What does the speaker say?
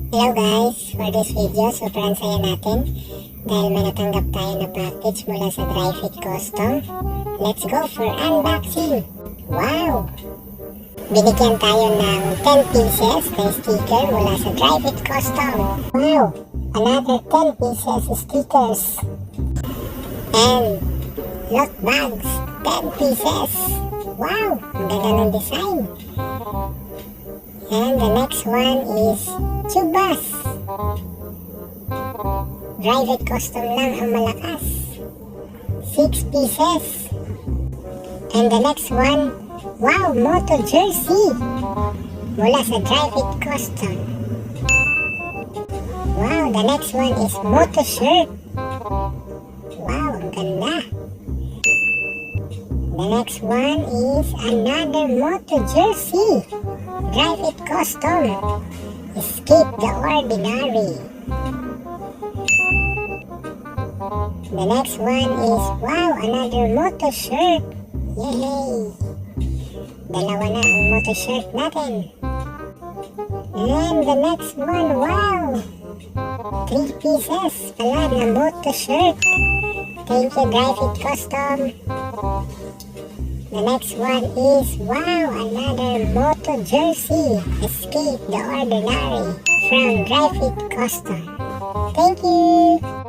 Hello guys! For this video, sobrang saya natin dahil may natanggap tayo na package mula sa Drifit Custom. Let's go for unboxing! Wow! Binigyan tayo ng 10 pieces na sticker mula sa Drifit Custom. Wow! Another 10 pieces stickers. And lock bags, 10 pieces. Wow! Ang ganda ng design. And the next one is tubas. Drifit Custom lang ang malakas. 6 pieces. And the next one, wow, moto jersey mula sa Drifit Custom. Wow, the next one is moto shirt. Wow, ang ganda. The next one is another moto jersey. Drifit Custom. Escape the ordinary. The next one is, wow, another moto shirt. Yay! Dalawa na ang moto shirt natin. And the next one, wow! 3 pieces pala na moto shirt. Thank you, Drifit Custom. The next one is, wow, another moto jersey. Escape the ordinary from Drifit Custom. Thank you!